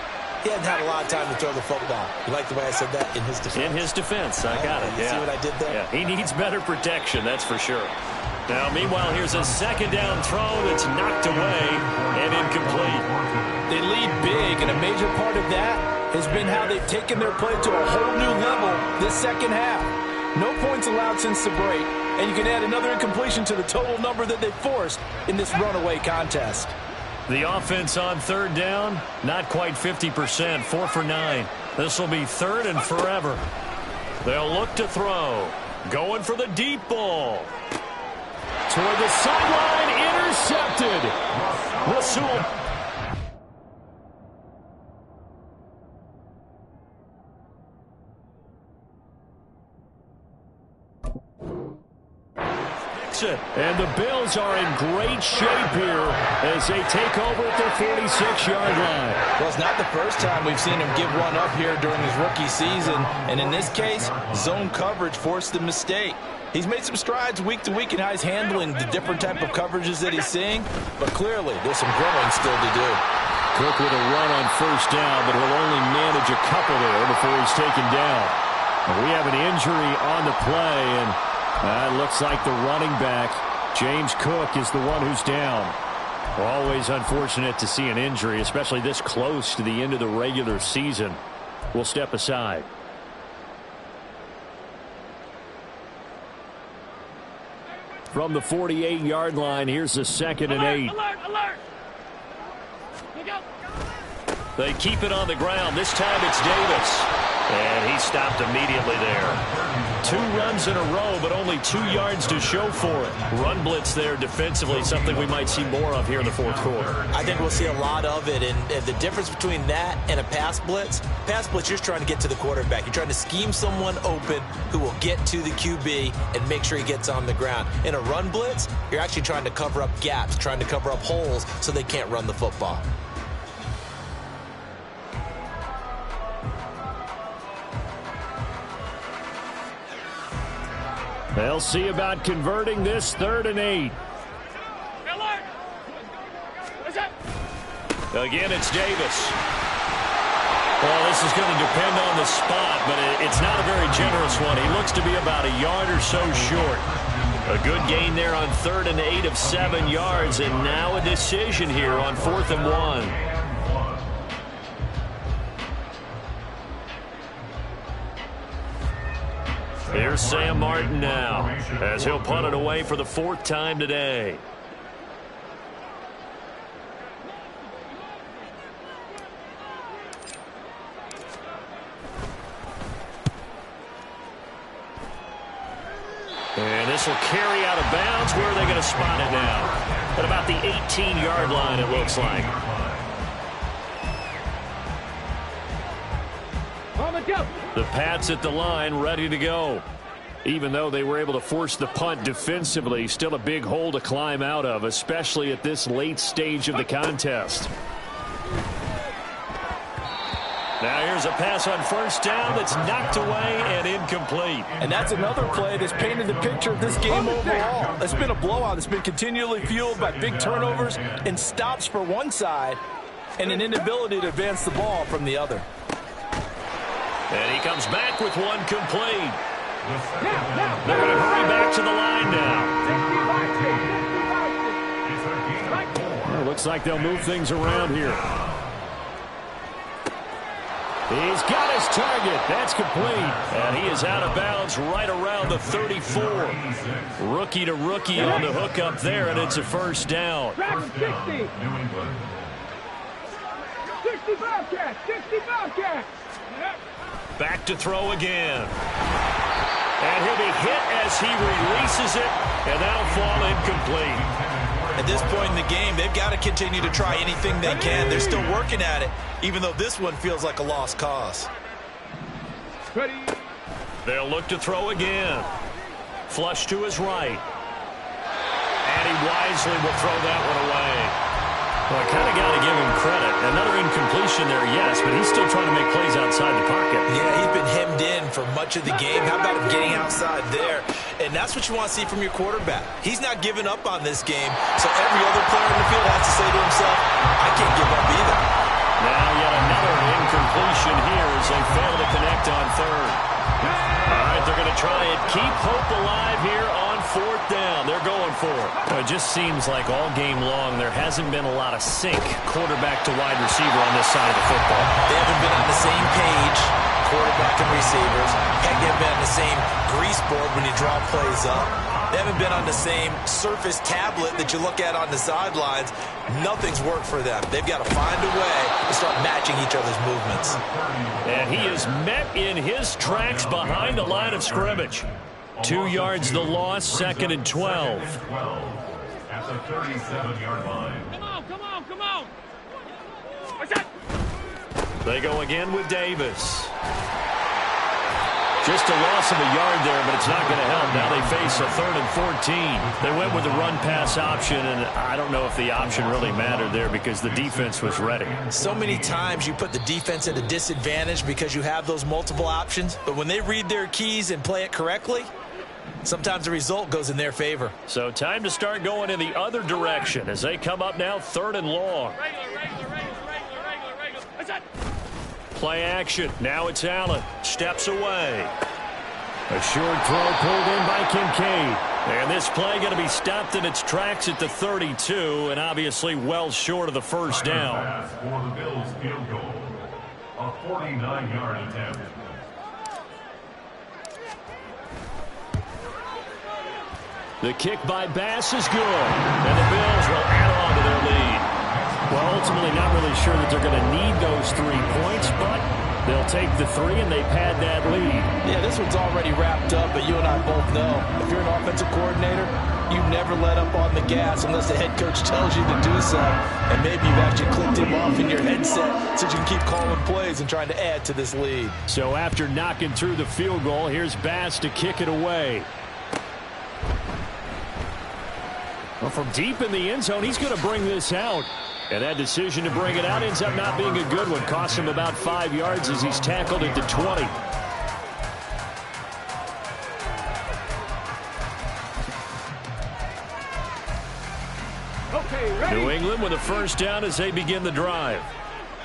he hasn't had a lot of time to throw the football. You like the way I said that? In his defense. In his defense. I got it. You see what I did there? Yeah, he needs better protection, that's for sure. Now, meanwhile, here's a second down throw that's knocked away and incomplete. They lead big, and a major part of that has been how they've taken their play to a whole new level this second half. No points allowed since the break, and you can add another incompletion to the total number that they forced in this runaway contest. The offense on third down, not quite 50%, 4 for 9. This will be third and forever. They'll look to throw. Going for the deep ball. Toward the sideline, intercepted. Rasul. And the Bills are in great shape here as they take over at their 46-yard line. Well, it's not the first time we've seen him give one up here during his rookie season. And in this case, zone coverage forced the mistake. He's made some strides week to week in how he's handling the different type of coverages that he's seeing. But clearly, there's some growing still to do. Cook with a run on first down, but he'll only manage a couple there before he's taken down. We have an injury on the play, and it looks like the running back, James Cook, is the one who's down. Always unfortunate to see an injury, especially this close to the end of the regular season. We'll step aside. From the 48-yard line, here's the 2nd and 8. Alert, alert. They keep it on the ground. This time it's Davis. And he stopped immediately there. 2 runs in a row, but only 2 yards to show for it. Run blitz there defensively, something we might see more of here in the 4th quarter. I think we'll see a lot of it, and the difference between that and a pass blitz, you're just trying to get to the quarterback. You're trying to scheme someone open who will get to the QB and make sure he gets on the ground. In a run blitz, you're actually trying to cover up gaps, trying to cover up holes so they can't run the football. They'll see about converting this 3rd and 8. Again, it's Davis. Well, this is going to depend on the spot, but it's not a very generous one. He looks to be about a yard or so short. A good gain there on 3rd and 8 of 7 yards, and now a decision here on 4th and 1. Here's Sam Martin now, as he'll punt it away for the 4th time today. And this will carry out of bounds. Where are they going to spot it now? At about the 18-yard line, it looks like. The Pats at the line, ready to go. Even though they were able to force the punt defensively, still a big hole to climb out of, especially at this late stage of the contest. Now here's a pass on 1st down that's knocked away and incomplete. And that's another play that's painted the picture of this game overall. It's been a blowout. It's been continually fueled by big turnovers and stops for one side and an inability to advance the ball from the other. And he comes back with one complete. They're going to hurry back to the line now. Well, looks like they'll move things around here. He's got his target. That's complete. And he is out of bounds right around the 34. Rookie to rookie on the hook up there, and it's a 1st down. 65 catch, 65 catch. Back to throw again. And he'll be hit as he releases it, and that'll fall incomplete. At this point in the game, they've got to continue to try anything they can. They're still working at it, even though this one feels like a lost cause. They'll look to throw again. Flush to his right. And he wisely will throw that one away. Well, I kind of got to give him credit. Another incompletion there, yes, but he's still trying to make plays outside the pocket. Yeah, he's been hemmed in for much of the game. How about him getting outside there? And that's what you want to see from your quarterback. He's not giving up on this game, so every other player in the field has to say to himself, I can't give up either. Now yet another incompletion here as they fail to connect on 3rd. All right, they're going to try and keep hope alive here on 4th down. They're going for it. Well, it just seems like all game long there hasn't been a lot of sync quarterback to wide receiver on this side of the football. They haven't been on the same page, quarterback and receivers. Heck, they haven't been on the same grease board when you draw plays up. They haven't been on the same surface tablet that you look at on the sidelines. Nothing's worked for them. They've got to find a way to start matching each other's movements. And he is met in his tracks behind the line of scrimmage. 2 yards the loss, 2nd and 12. At the 37-yard line. Come on. What's that? They go again with Davis. Just a loss of a yard there, but it's not going to help. Now they face a 3rd and 14. They went with the run-pass option, and I don't know if the option really mattered there because the defense was ready. So many times you put the defense at a disadvantage because you have those multiple options, but when they read their keys and play it correctly, sometimes the result goes in their favor. So time to start going in the other direction as they come up now 3rd and long. Regular. What's that? Play action. Now it's Allen. Steps away. A short throw pulled in by Kincaid. And this play going to be stopped in its tracks at the 32, and obviously well short of the 1st down. For the Bills field goal. A 49-yard attempt. The kick by Bass is good, and the Bills will add on to their lead. Well, ultimately not really sure that they're going to need those 3 points, but they'll take the 3 and they pad that lead. Yeah, this one's already wrapped up, but you and I both know if you're an offensive coordinator, you never let up on the gas unless the head coach tells you to do so. And maybe you've actually clicked him off in your headset so you can keep calling plays and trying to add to this lead. So after knocking through the field goal, here's Bass to kick it away. Well, from deep in the end zone, he's going to bring this out. And that decision to bring it out ends up not being a good one. Costs him about 5 yards as he's tackled at the 20. New England with a first down as they begin the drive.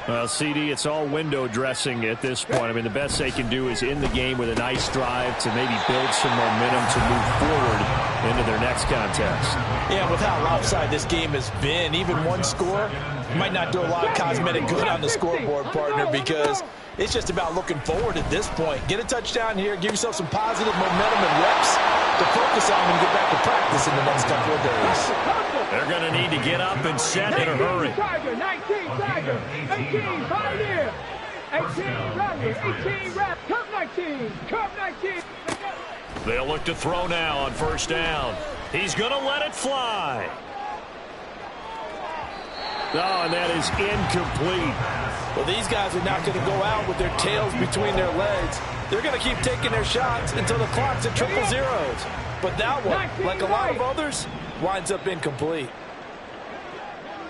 Well, CD, it's all window dressing at this point. I mean, the best they can do is end the game with a nice drive to maybe build some momentum to move forward into their next contest. Yeah, with how lopsided this game has been, even one score might not do a lot of cosmetic good on the scoreboard, partner, because it's just about looking forward at this point. Get a touchdown here, give yourself some positive momentum and reps to focus on when you get back to practice in the next couple of days. They're going to need to get up and set in a hurry. 19 Tiger, 18 Pioneer, 18 Rattler, 18 Rap, Curve 19, Curve 19. They'll look to throw now on first down. He's going to let it fly. Oh, and that is incomplete. Well, these guys are not going to go out with their tails between their legs. They're going to keep taking their shots until the clock's at triple zeros. But that one, like a lot of others, winds up incomplete.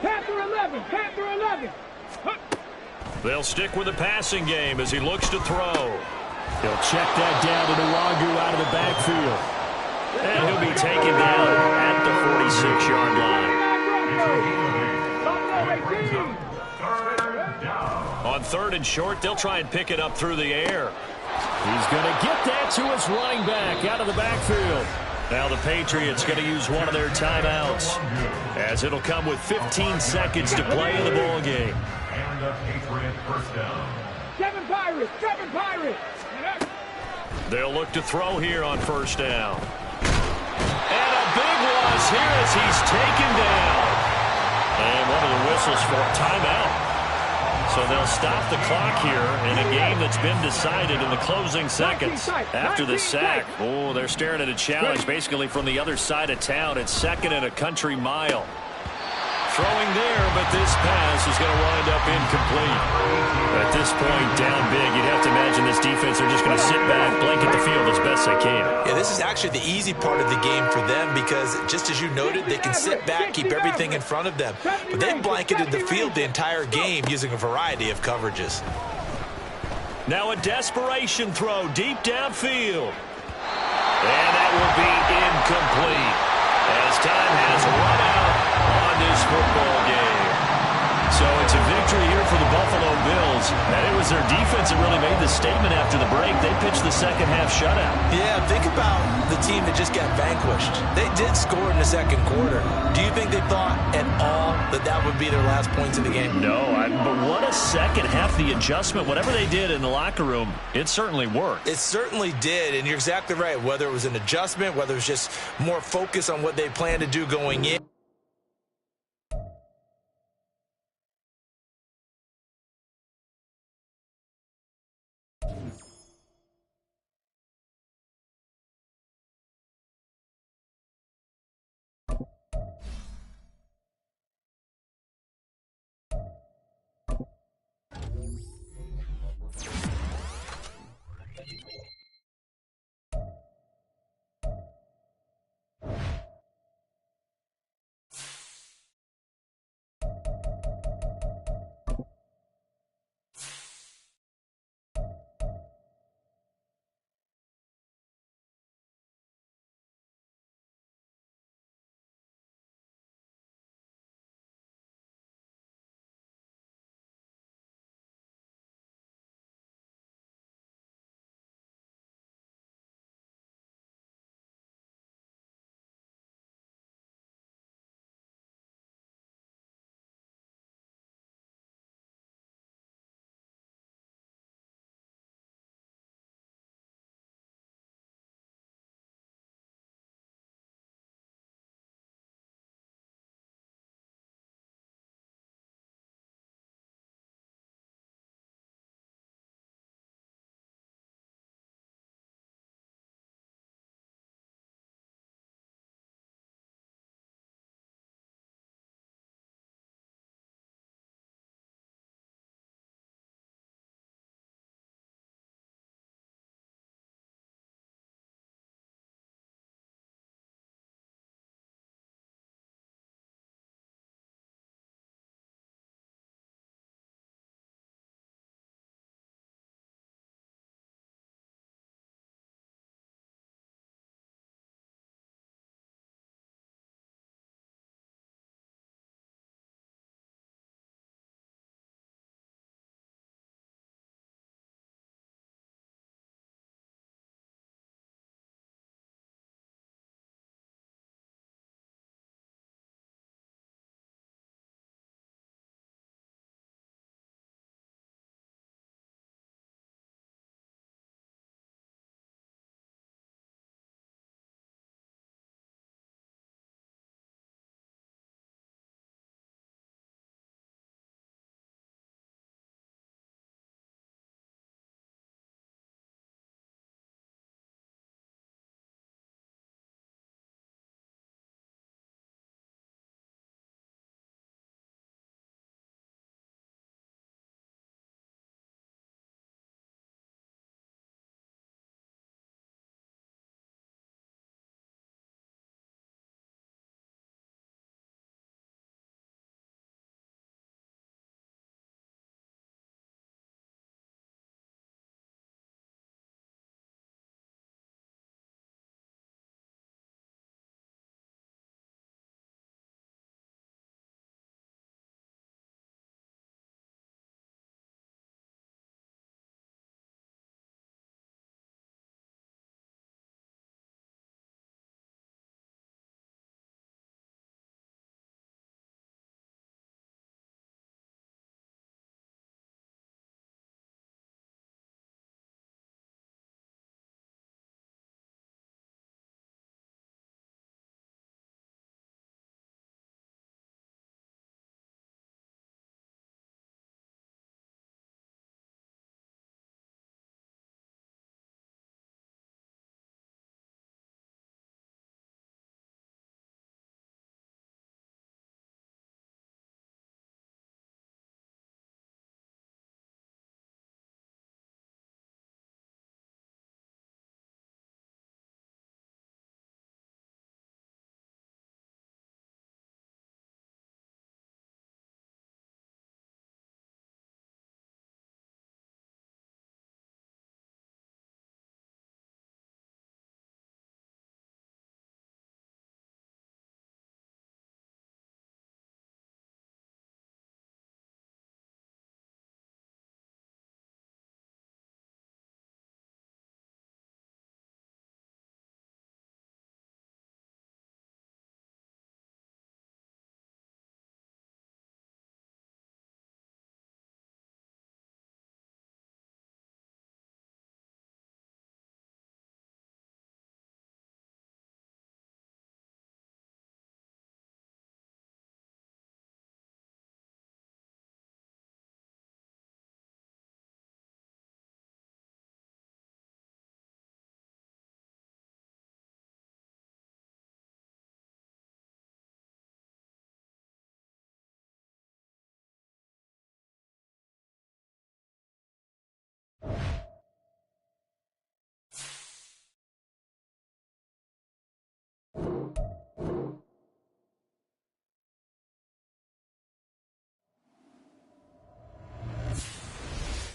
Panther 11, Panther 11. They'll stick with the passing game as he looks to throw. He'll check that down to Nwangu out of the backfield. And he'll be taken down at the 46-yard line. On third and short, they'll try and pick it up through the air. He's going to get that to his running back out of the backfield. Now the Patriots going to use one of their timeouts, as it'll come with 15 seconds to play in the ball game. And the Patriot first down. 7 Pirates, 7 Pirates. They'll look to throw here on first down. And a big loss here as he's taken down. And one of the whistles for a timeout. So they'll stop the clock here in a game that's been decided in the closing seconds after the sack. Oh, they're staring at a challenge basically from the other side of town. It's second and a country mile. Throwing there, but this pass is going to wind up incomplete. At this point, down big, you'd have to imagine this defense are just going to sit back, blanket the field as best they can. Yeah, this is actually the easy part of the game for them because, just as you noted, they can sit back, keep everything in front of them. But they've blanketed the field the entire game using a variety of coverages. Now a desperation throw deep downfield. And that will be incomplete as time has run out on this football game. So it's a victory here for the Buffalo Bills. And it was their defense that really made the statement after the break. They pitched the second half shutout. Yeah, think about the team that just got vanquished. They did score in the second quarter. Do you think they thought at all that that would be their last points in the game? No, but what a second half. The adjustment, whatever they did in the locker room, it certainly worked. It certainly did, and you're exactly right. Whether it was an adjustment, whether it was just more focus on what they planned to do going in.